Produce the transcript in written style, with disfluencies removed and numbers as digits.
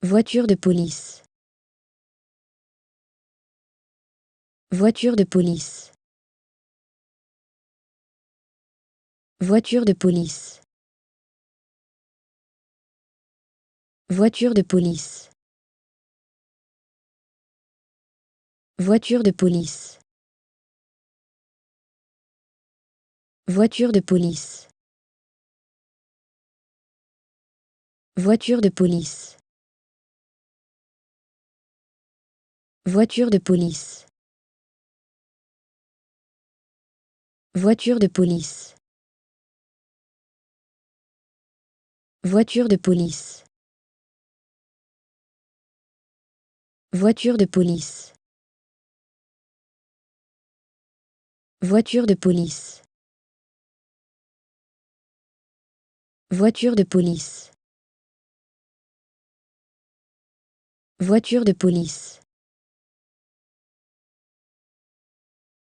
Voiture de police. Voiture de police. Voiture de police. Voiture de police. Voiture de police. Voiture de police. Voiture de police. Voiture de police. Voiture de police. Voiture de police. Voiture de police. Voiture de police. Voiture de police. Voiture de police.